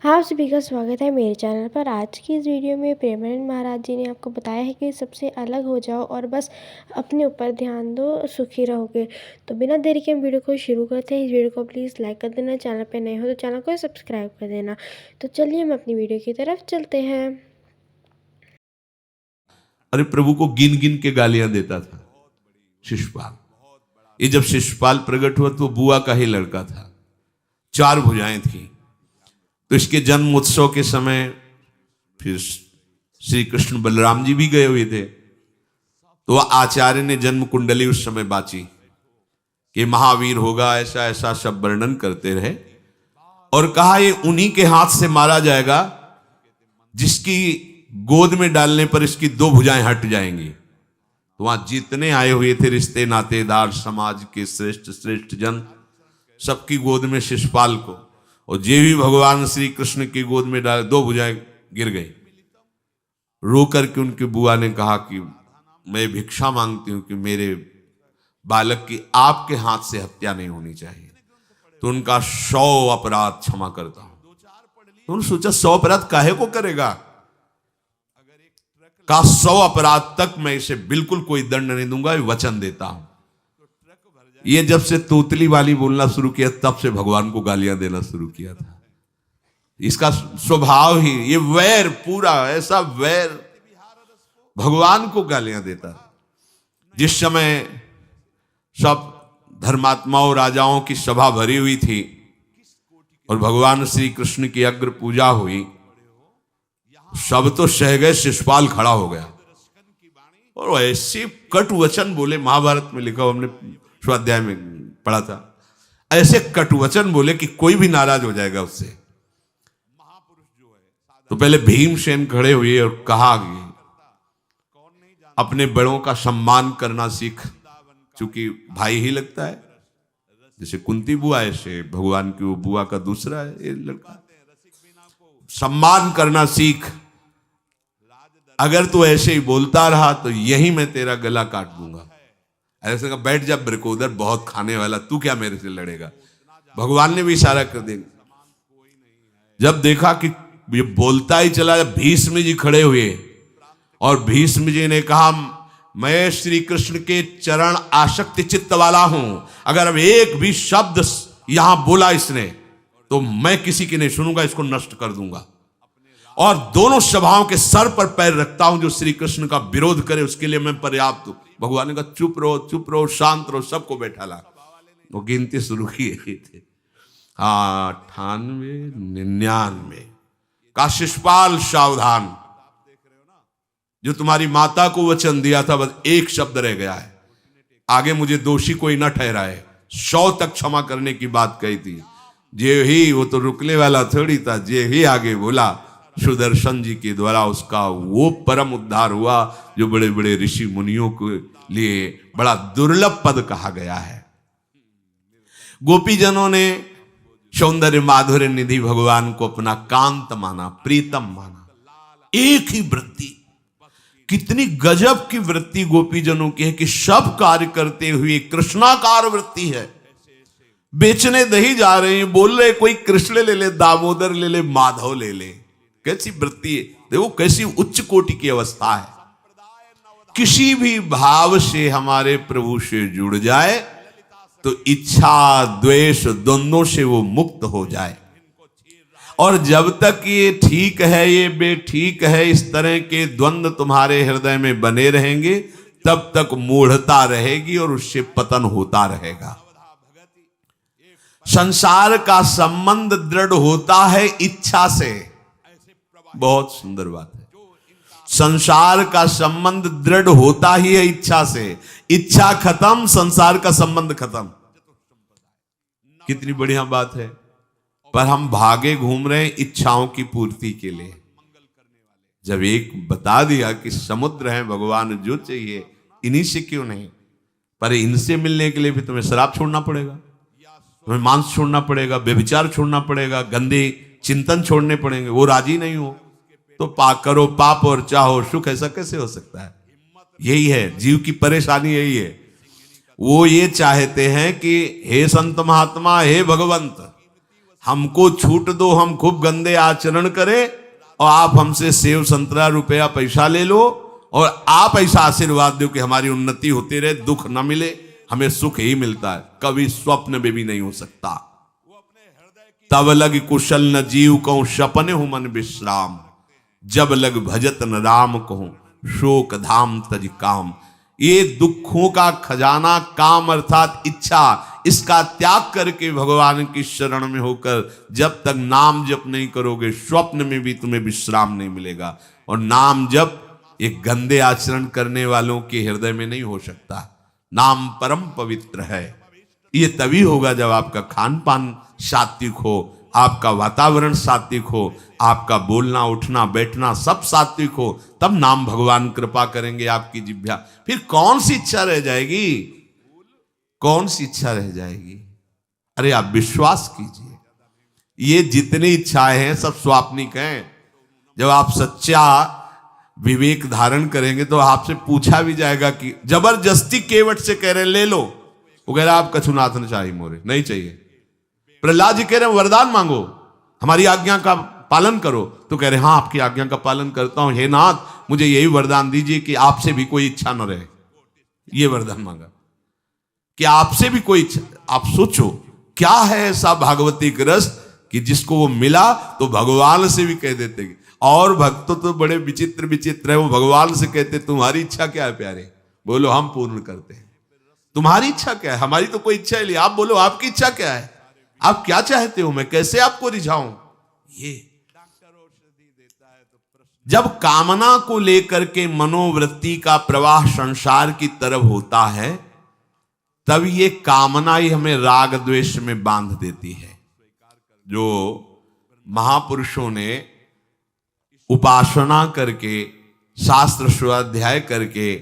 हाँ, आप सभी का स्वागत है मेरे चैनल पर। आज की इस वीडियो में प्रेमानंद महाराज जी ने आपको बताया है कि सबसे अलग हो जाओ और बस अपने ऊपर ध्यान दो, सुखी रहोगे। तो बिना देरी के हम वीडियो को शुरू करते हैं। इस वीडियो को प्लीज़ लाइक कर देना, चैनल पे नए हो तो चैनल को सब्सक्राइब कर देना। तो चलिए हम अपनी वीडियो की तरफ चलते हैं। अरे प्रभु को गिन गिन के गालियां देता था शिशुपाल। ये जब शिशुपाल प्रकट हुआ तो बुआ का ही लड़का था, 4 भुजाएं थी। तो इसके जन्म उत्सव के समय फिर श्री कृष्ण बलराम जी भी गए हुए थे। तो आचार्य ने जन्म कुंडली उस समय बाची कि महावीर होगा, ऐसा ऐसा सब वर्णन करते रहे और कहा ये उन्हीं के हाथ से मारा जाएगा जिसकी गोद में डालने पर इसकी 2 भुजाएं हट जाएंगी। तो वहां जितने आए हुए थे रिश्ते नातेदार, समाज के श्रेष्ठ श्रेष्ठ जन, सबकी गोद में शिशुपाल को, और जे भी भगवान श्री कृष्ण की गोद में डाले 2 भुजाएं गिर गई। रो करके उनकी बुआ ने कहा कि मैं भिक्षा मांगती हूं कि मेरे बालक की आपके हाथ से हत्या नहीं होनी चाहिए, तो उनका 100 अपराध क्षमा करता हूं। तो उन्होंने सोचा 100 अपराध काहे को करेगा, का 100 अपराध तक मैं इसे बिल्कुल कोई दंड नहीं दूंगा, वचन देता हूं। ये जब से तोतली वाली बोलना शुरू किया तब से भगवान को गालियां देना शुरू किया था। इसका स्वभाव ही ये वैर, पूरा ऐसा वैर, भगवान को गालियां देता। जिस समय सब धर्मात्माओं राजाओं की सभा भरी हुई थी और भगवान श्री कृष्ण की अग्र पूजा हुई, सब तो सह गए, शिशुपाल खड़ा हो गया और ऐसे कटु वचन बोले। महाभारत में लिखा, हमने स्वाध्याय में पढ़ा था, ऐसे कटु वचन बोले कि कोई भी नाराज हो जाएगा उससे। तो पहले भीमसेन खड़े हुए और कहा कि अपने बड़ों का सम्मान करना सीख, क्योंकि भाई ही लगता है। जैसे कुंती बुआ, ऐसे भगवान की वो बुआ का दूसरा है ये लड़का। सम्मान करना सीख, अगर तू ऐसे ही बोलता रहा तो यही मैं तेरा गला काट दूंगा। ऐसे कहा, बैठ जा ब्रिकोदर, बहुत खाने वाला, तू क्या मेरे से लड़ेगा। भगवान ने भी इशारा कर दिया। जब देखा कि ये बोलता ही चला, भीष्म जी खड़े हुए और भीष्म जी ने कहा, मैं श्री कृष्ण के चरण आसक्ति चित्त वाला हूं, अगर अब एक भी शब्द यहां बोला इसने तो मैं किसी की नहीं सुनूंगा, इसको नष्ट कर दूंगा। और दोनों सभाओं के सर पर पैर रखता हूं, जो श्री कृष्ण का विरोध करे उसके लिए मैं पर्याप्त हूं। भगवान ने कहा, चुप रहो, चुप रहो, शांत रहो, सबको बैठा ला। वो गिनती शुरू किए थे, 98, 99 का शिशुपाल सावधान, जो तुम्हारी माता को वचन दिया था बस एक शब्द रह गया है, आगे मुझे दोषी कोई न ठहराए। 100 तक क्षमा करने की बात कही थी। जे ही, वो तो रुकने वाला थोड़ी था, जे ही आगे बोला सुदर्शन जी के द्वारा उसका वो परम उद्धार हुआ जो बड़े बड़े ऋषि मुनियों के लिए बड़ा दुर्लभ पद कहा गया है। गोपीजनों ने सौंदर्य माधुर्य निधि भगवान को अपना कांत माना, प्रीतम माना। एक ही वृत्ति, कितनी गजब की वृत्ति गोपीजनों की है कि सब कार्य करते हुए कृष्णाकार वृत्ति है। बेचने दही जा रहे हैं, बोल रहे कोई कृष्ण ले ले, दामोदर ले ले, माधव ले ले। कैसी वृत्ति है, देखो कैसी उच्च कोटि की अवस्था है। किसी भी भाव से हमारे प्रभु से जुड़ जाए तो इच्छा द्वेष द्वंद्वों से वो मुक्त हो जाए। और जब तक ये ठीक है, ये बेठीक है, इस तरह के द्वंद्व तुम्हारे हृदय में बने रहेंगे, तब तक मूढ़ता रहेगी और उससे पतन होता रहेगा। संसार का संबंध दृढ़ होता है इच्छा से। बहुत सुंदर बात है, संसार का संबंध दृढ़ होता ही है इच्छा से। इच्छा खत्म, संसार का संबंध खत्म। कितनी बढ़िया बात है। पर हम भागे घूम रहे हैं इच्छाओं की पूर्ति के लिए। जब एक बता दिया कि समुद्र है भगवान, जो चाहिए इन्हीं से क्यों नहीं, पर इनसे मिलने के लिए भी तुम्हें शराब छोड़ना पड़ेगा, तुम्हें मांस छोड़ना पड़ेगा, व्यभिचार छोड़ना पड़ेगा, गंदे चिंतन छोड़ने पड़ेंगे। वो राजी नहीं हो तो करो पाप और चाहो सुख। ऐसा कैसे हो सकता है? यही है जीव की परेशानी, यही है। वो ये चाहते हैं कि हे संत महात्मा, हे भगवंत, हमको छूट दो, हम खूब गंदे आचरण करें और आप हमसे सेव संतरा रुपया पैसा ले लो और आप ऐसा आशीर्वाद दो कि हमारी उन्नति होती रहे, दुख न मिले, हमें सुख ही मिलता है। कभी स्वप्न में भी नहीं हो सकता। तब लग कुशल न जीव कहूं सपने हूं मन विश्राम, जब लग भजत न राम कहूं शोक धाम तज काम। ये दुखों का खजाना काम अर्थात इच्छा, इसका त्याग करके भगवान की शरण में होकर जब तक नाम जप नहीं करोगे, स्वप्न में भी तुम्हें विश्राम नहीं मिलेगा। और नाम जप एक गंदे आचरण करने वालों के हृदय में नहीं हो सकता। नाम परम पवित्र है। ये तभी होगा जब आपका खान पान सात्विक हो, आपका वातावरण सात्विक हो, आपका बोलना उठना बैठना सब सात्विक हो, तब नाम भगवान कृपा करेंगे आपकी जिह्वा। फिर कौन सी इच्छा रह जाएगी? कौन सी इच्छा रह जाएगी? अरे आप विश्वास कीजिए, ये जितनी इच्छाएं हैं सब स्वाप्निक हैं। जब आप सच्चा विवेक धारण करेंगे तो आपसे पूछा भी जाएगा कि जबरदस्ती केवट से कह रहे ले लो, वो कह रहा आप कछुनाथ न चाहिए मोरे, नहीं चाहिए। प्रहलाद जी कह रहे वरदान मांगो, हमारी आज्ञा का पालन करो, तो कह रहे हाँ आपकी आज्ञा का पालन करता हूं, हे नाथ मुझे यही वरदान दीजिए कि आपसे भी कोई इच्छा न रहे। ये वरदान मांगा कि आपसे भी कोई इच्छा। आप सोचो क्या है ऐसा भागवतिक रस कि जिसको वो मिला तो भगवान से भी कह देते। और भक्त तो बड़े विचित्र विचित्र है, वो भगवान से कहते तुम्हारी इच्छा क्या है प्यारे? बोलो हम पूर्ण करते हैं। तुम्हारी इच्छा क्या है? हमारी तो कोई इच्छा ही नहीं। आप बोलो आपकी इच्छा क्या है? आप क्या चाहते हो? मैं कैसे आपको रिझाऊं? ये जब कामना को लेकर के मनोवृत्ति का प्रवाह संसार की तरफ होता है, तब ये कामना ही हमें राग द्वेष में बांध देती है। जो महापुरुषों ने उपासना करके शास्त्र स्वाध्याय करके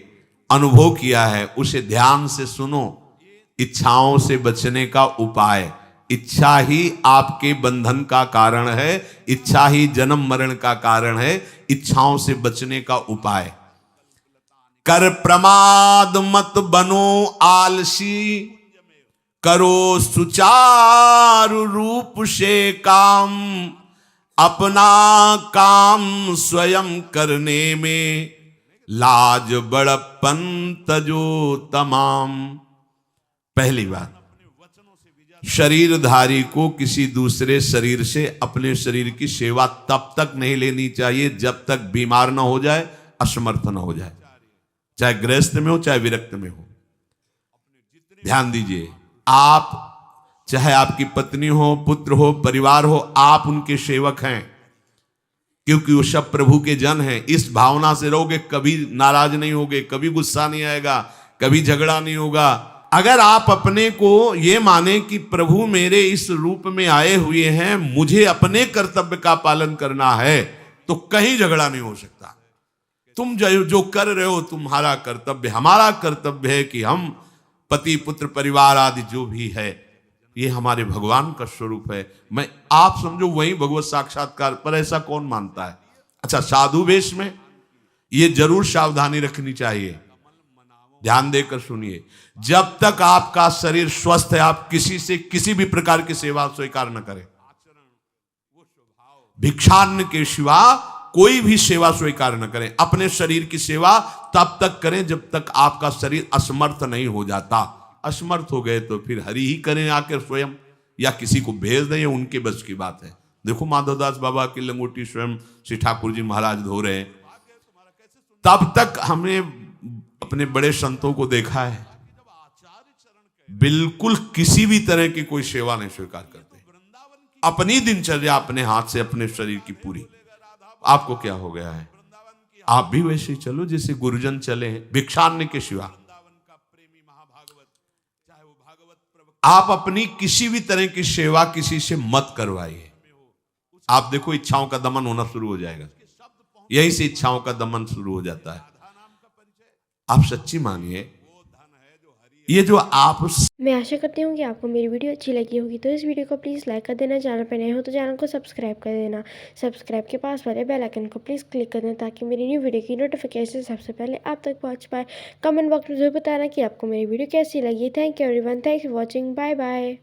अनुभव किया है, उसे ध्यान से सुनो। इच्छाओं से बचने का उपाय, इच्छा ही आपके बंधन का कारण है, इच्छा ही जन्म मरण का कारण है। इच्छाओं से बचने का उपाय, कर प्रमाद मत बनो आलसी, करो सुचारु रूप से काम, अपना काम स्वयं करने में लाज बड़प्पन तजो तमाम। पहली बात, शरीरधारी को किसी दूसरे शरीर से अपने शरीर की सेवा तब तक नहीं लेनी चाहिए जब तक बीमार ना हो जाए, असमर्थ ना हो जाए, चाहे गृहस्थ में हो चाहे विरक्त में हो। ध्यान दीजिए, आप चाहे आपकी पत्नी हो, पुत्र हो, परिवार हो, आप उनके सेवक हैं, क्योंकि वो सब प्रभु के जन हैं। इस भावना से रहोगे, कभी नाराज नहीं होगे, कभी गुस्सा नहीं आएगा, कभी झगड़ा नहीं होगा। अगर आप अपने को ये माने कि प्रभु मेरे इस रूप में आए हुए हैं, मुझे अपने कर्तव्य का पालन करना है, तो कहीं झगड़ा नहीं हो सकता। तुम जो कर रहे हो तुम्हारा कर्तव्य, हमारा कर्तव्य है कि हम पति पुत्र परिवार आदि जो भी है, ये हमारे भगवान का स्वरूप है। मैं आप समझो वही भगवत साक्षात्कार, पर ऐसा कौन मानता है? अच्छा, साधु वेश में ये जरूर सावधानी रखनी चाहिए। ध्यान देकर सुनिए, जब तक आपका शरीर स्वस्थ है, आप किसी से किसी भी प्रकार की सेवा स्वीकार न करें। भिक्षान्न के सिवा कोई भी सेवा स्वीकार न करें। अपने शरीर की सेवा तब तक करें जब तक आपका शरीर असमर्थ नहीं हो जाता। असमर्थ हो गए तो फिर हरि ही करें आकर स्वयं, या किसी को भेज दें, उनके बस की बात है। देखो माधवदास बाबा की लंगोटी स्वयं श्री ठाकुर जी महाराज धो रहे हैं। तब तक हमने अपने बड़े संतों को देखा है, बिल्कुल किसी भी तरह की कोई सेवा नहीं स्वीकार करते। अपनी दिनचर्या अपने हाथ से, अपने शरीर की पूरी। आपको क्या हो गया है? आप भी वैसे ही चलो जैसे गुरुजन चले हैं, भिक्षान्न के सिवा। आप अपनी किसी भी तरह की सेवा किसी से मत करवाइए। आप देखो इच्छाओं का दमन होना शुरू हो जाएगा। यहीं से इच्छाओं का दमन शुरू हो जाता है। आप सच्ची मानिए, ये जो आप, मैं आशा करती हूँ कि आपको मेरी वीडियो अच्छी लगी होगी, तो इस वीडियो को प्लीज़ लाइक कर देना। चैनल पर नए हो तो चैनल को सब्सक्राइब कर देना। सब्सक्राइब के पास वाले बेल आइकन को प्लीज़ क्लिक कर देना, ताकि मेरी न्यू वीडियो की नोटिफिकेशन सबसे पहले आप तक पहुँच पाए। कमेंट बॉक्स में जरूर बताना कि आपको मेरी वीडियो कैसी लगी। Thank you everyone, thanks for watching, bye bye.